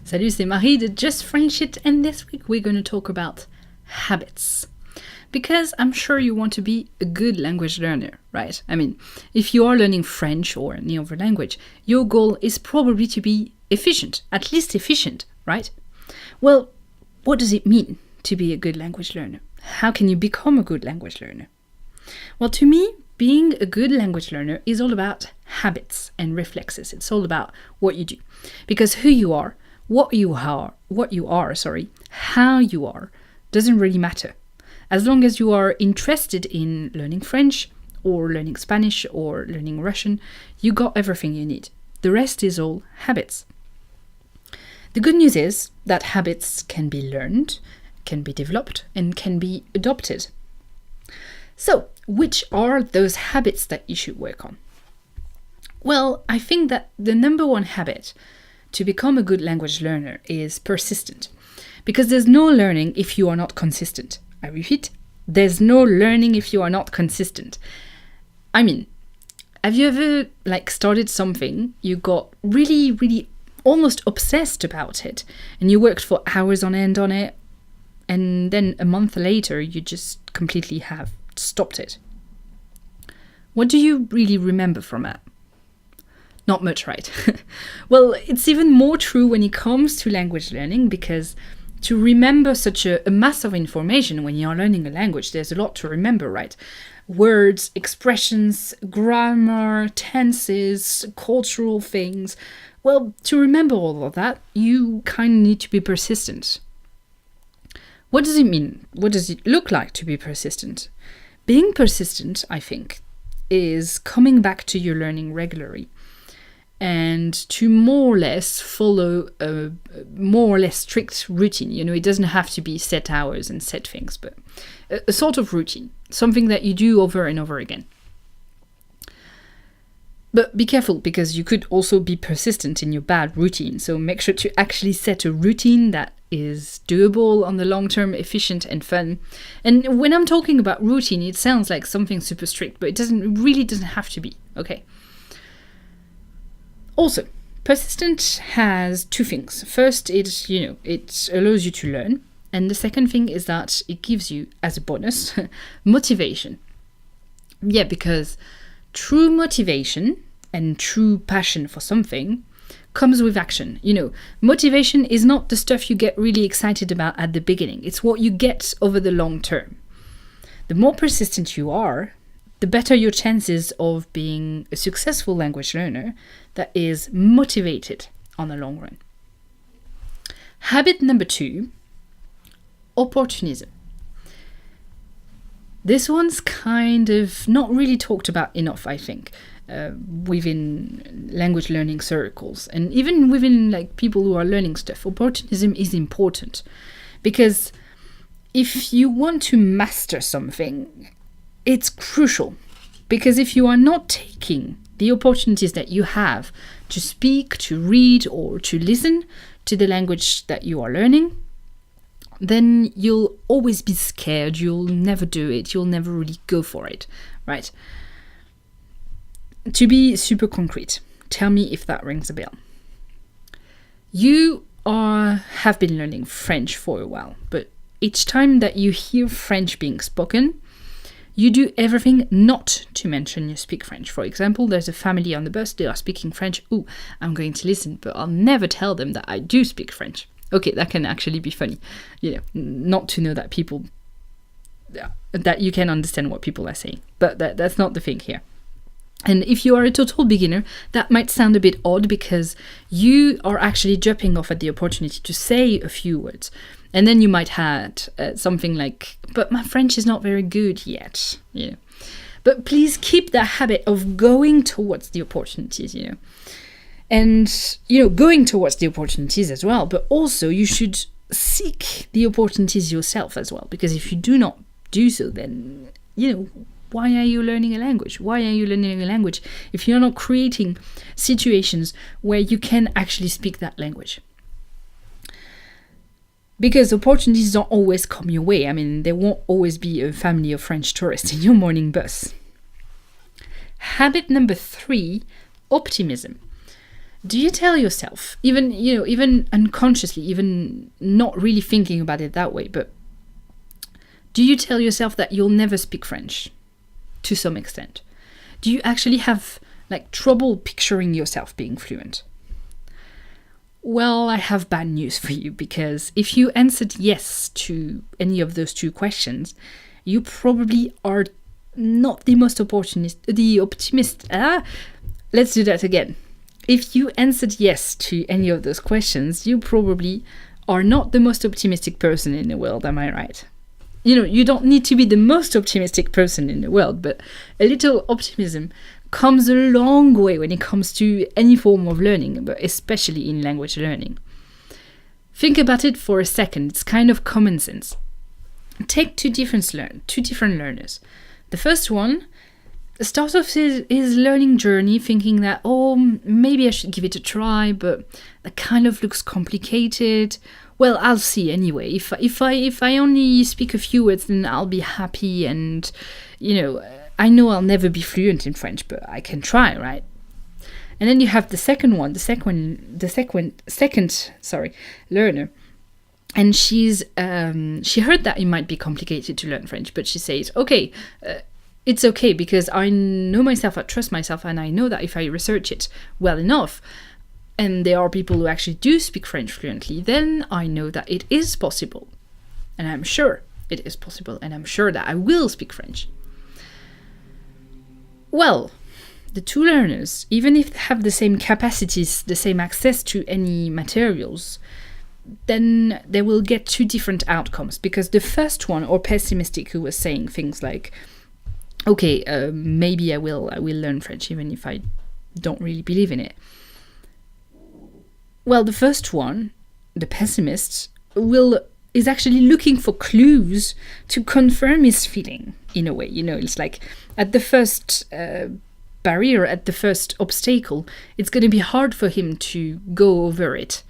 Salut, c'est Marie de Just French It, and this week we're going to talk about habits. Because I'm sure you want to be a good language learner, right? I mean, if you are learning French or any other language, your goal is probably to be efficient, at least efficient, right? Well, what does it mean to be a good language learner? How can you become a good language learner? Well, to me, being a good language learner is all about habits and reflexes. It's all about what you do. Because who you are, how you are, doesn't really matter. As long as you are interested in learning French or learning Spanish or learning Russian, you got everything you need. The rest is all habits. The good news is that habits can be learned, can be developed, and can be adopted. So, which are those habits that you should work on? Well, I think that the number one habit to become a good language learner is persistent. Because there's no learning if you are not consistent. I repeat, there's no learning if you are not consistent. I mean, have you ever started something, you got really almost obsessed about it, and you worked for hours on end on it, and then a month later you just completely have stopped it? What do you really remember from it? Not much, right? Well, it's even more true when it comes to language learning, because to remember such a mass of information when you're learning a language, there's a lot to remember, right? Words, expressions, grammar, tenses, cultural things. Well, to remember all of that, you kind of need to be persistent. What does it mean? What does it look like to be persistent? Being persistent, I think, is coming back to your learning regularly and to more or less follow a more or less strict routine. You know, it doesn't have to be set hours and set things, but a sort of routine, something that you do over and over again. But be careful, because you could also be persistent in your bad routine. So make sure to actually set a routine that is doable on the long term, efficient and fun. And when I'm talking about routine, it sounds like something super strict, but it really doesn't have to be, okay? Also, persistent has two things. First, it allows you to learn. And the second thing is that it gives you, as a bonus, motivation. Yeah, because true motivation and true passion for something comes with action. You know, motivation is not the stuff you get really excited about at the beginning. It's what you get over the long term. The more persistent you are, the better your chances of being a successful language learner that is motivated on the long run. Habit number 2, opportunism. This one's kind of not really talked about enough, I think, within language learning circles, and even within people who are learning stuff. Opportunism is important, because if you want to master something, it's crucial, because if you are not taking the opportunities that you have to speak, to read, or to listen to the language that you are learning, then you'll always be scared, you'll never do it, you'll never really go for it, right? To be super concrete, tell me if that rings a bell. You have been learning French for a while, but each time that you hear French being spoken, you do everything not to mention you speak French. For example, there's a family on the bus, they are speaking French. Ooh, I'm going to listen, but I'll never tell them that I do speak French. Okay, that can actually be funny, not to know that that you can understand what people are saying. But that's not the thing here. And if you are a total beginner, that might sound a bit odd, because you are actually jumping off at the opportunity to say a few words. And then you might have something like, but my French is not very good yet. But please keep the habit of going towards the opportunities, And, going towards the opportunities as well, but also you should seek the opportunities yourself as well. Because if you do not do so, then, why are you learning a language? Why are you learning a language if you're not creating situations where you can actually speak that language? Because opportunities don't always come your way. I mean, there won't always be a family of French tourists in your morning bus. Habit number 3, optimism. Do you tell yourself, even unconsciously, even not really thinking about it that way, but do you tell yourself that you'll never speak French to some extent? Do you actually have trouble picturing yourself being fluent? Well, I have bad news for you, because if you answered yes to any of those two questions, you probably are not the most optimist. Let's do that again. If you answered yes to any of those questions, you probably are not the most optimistic person in the world, am I right? You don't need to be the most optimistic person in the world, but a little optimism comes a long way when it comes to any form of learning, but especially in language learning. Think about it for a second. It's kind of common sense. Take two different learners. The first one starts off his learning journey thinking that, maybe I should give it a try, but that kind of looks complicated. Well, I'll see anyway. If I only speak a few words, then I'll be happy, and I know I'll never be fluent in French, but I can try, right? And then you have the second learner, and she heard that it might be complicated to learn French, but she says, okay, it's okay, because I know myself, I trust myself, and I know that if I research it well enough, and there are people who actually do speak French fluently, then I know that it is possible. And I'm sure it is possible, and I'm sure that I will speak French. Well, the two learners, even if they have the same capacities, the same access to any materials, then they will get two different outcomes, because the first one, or pessimistic, who was saying things like, okay, maybe I will learn French even if I don't really believe in it. Well, the first one, the pessimist, is actually looking for clues to confirm his feeling, in a way. It's like at the first barrier, at the first obstacle, it's going to be hard for him to go over it.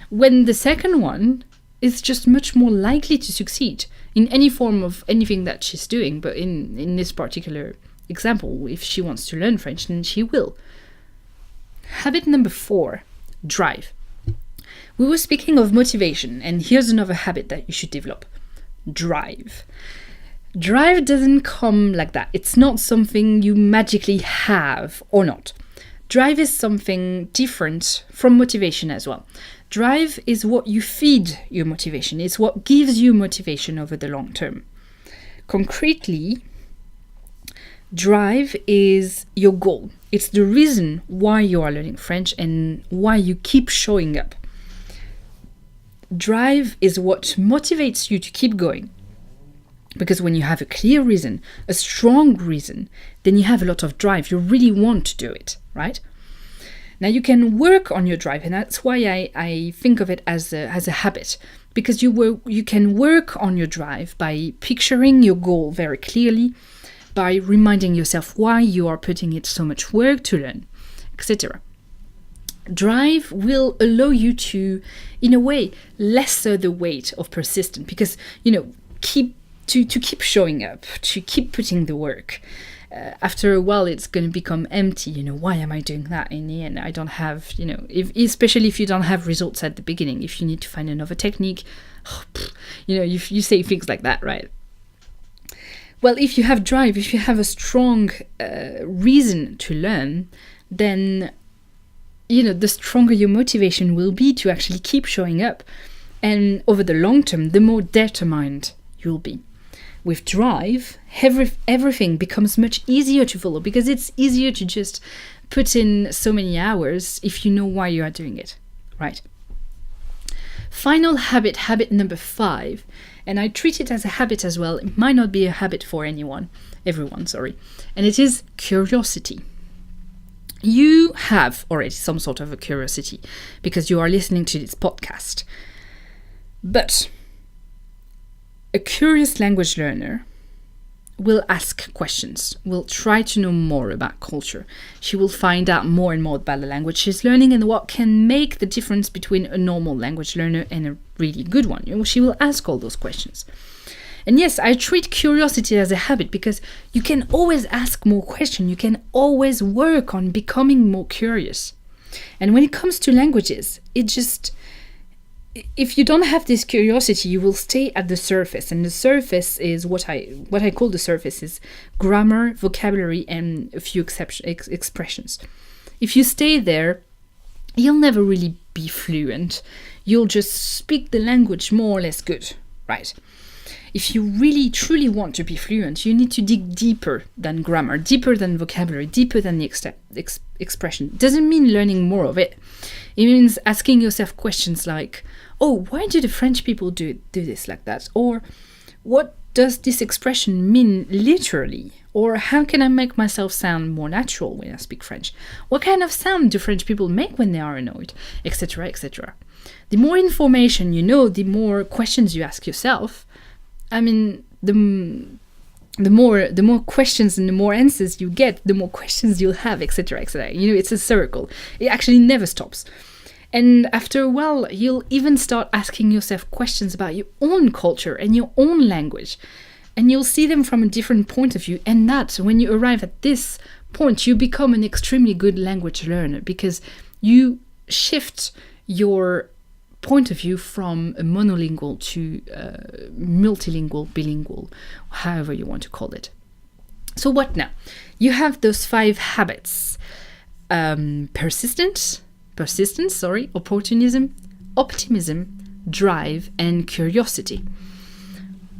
When the second one is just much more likely to succeed in any form of anything that she's doing. But in this particular example, if she wants to learn French, then she will. Habit number 4, drive. We were speaking of motivation, and here's another habit that you should develop. Drive. Drive doesn't come like that. It's not something you magically have or not. Drive is something different from motivation as well. Drive is what you feed your motivation. It's what gives you motivation over the long term. Concretely, drive is your goal. It's the reason why you are learning French and why you keep showing up. Drive is what motivates you to keep going. Because when you have a clear reason, a strong reason, then you have a lot of drive. You really want to do it, right? Now you can work on your drive, and that's why I think of it as a habit. Because you can work on your drive by picturing your goal very clearly, by reminding yourself why you are putting in so much work to learn, etc. Drive will allow you to, in a way, lesser the weight of persistence, because keep showing up, to keep putting the work. After a while, it's going to become empty. Why am I doing that in the end? I don't have, especially if you don't have results at the beginning. If you need to find another technique, you say things like that, right? Well, if you have drive, if you have a strong reason to learn, then the stronger your motivation will be to actually keep showing up. And over the long term, the more determined you'll be. With drive, everything becomes much easier to follow, because it's easier to just put in so many hours if you know why you are doing it, right? Final habit number 5, and I treat it as a habit as well. It might not be a habit for everyone, and it is curiosity. You have already some sort of a curiosity because you are listening to this podcast, but a curious language learner will ask questions, will try to know more about culture. She will find out more and more about the language she's learning and what can make the difference between a normal language learner and a really good one. She will ask all those questions. And yes, I treat curiosity as a habit because you can always ask more questions. You can always work on becoming more curious. And when it comes to languages, if you don't have this curiosity, you will stay at the surface. And the surface is what I call the surface is grammar, vocabulary, and a few expressions. If you stay there, you'll never really be fluent. You'll just speak the language more or less good, right? If you really truly want to be fluent, you need to dig deeper than grammar, deeper than vocabulary, deeper than the expression. It doesn't mean learning more of it. It means asking yourself questions like, oh, why do the French people do this like that? Or what does this expression mean literally? Or how can I make myself sound more natural when I speak French? What kind of sound do French people make when they are annoyed? Etc., etc. The more information you know, the more questions you ask yourself. I mean, the more questions and the more answers you get, the more questions you'll have, etc., etc. You know, it's a circle. It actually never stops. And after a while, you'll even start asking yourself questions about your own culture and your own language. And you'll see them from a different point of view. And that, when you arrive at this point, you become an extremely good language learner because you shift your point of view from a monolingual to multilingual, bilingual, however you want to call it. So what now? You have those 5 habits. Persistence, opportunism, optimism, drive, and curiosity.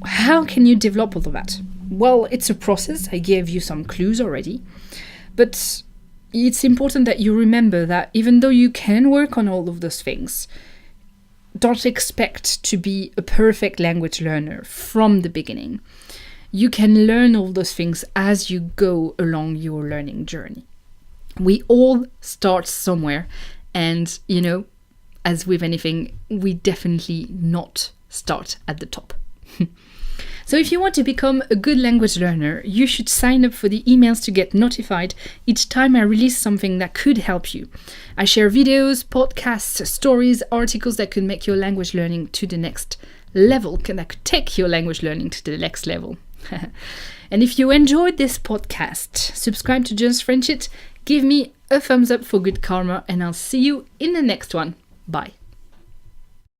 How can you develop all of that? Well, it's a process. I gave you some clues already. But it's important that you remember that even though you can work on all of those things, don't expect to be a perfect language learner from the beginning. You can learn all those things as you go along your learning journey. We all start somewhere, and, you know, as with anything, we definitely not start at the top. So if you want to become a good language learner, you should sign up for the emails to get notified each time I release something that could help you. I share videos, podcasts, stories, articles that could make your language learning to the next level, that could take your language learning to the next level. And if you enjoyed this podcast, subscribe to Just French It, give me a thumbs up for good karma, and I'll see you in the next one. Bye.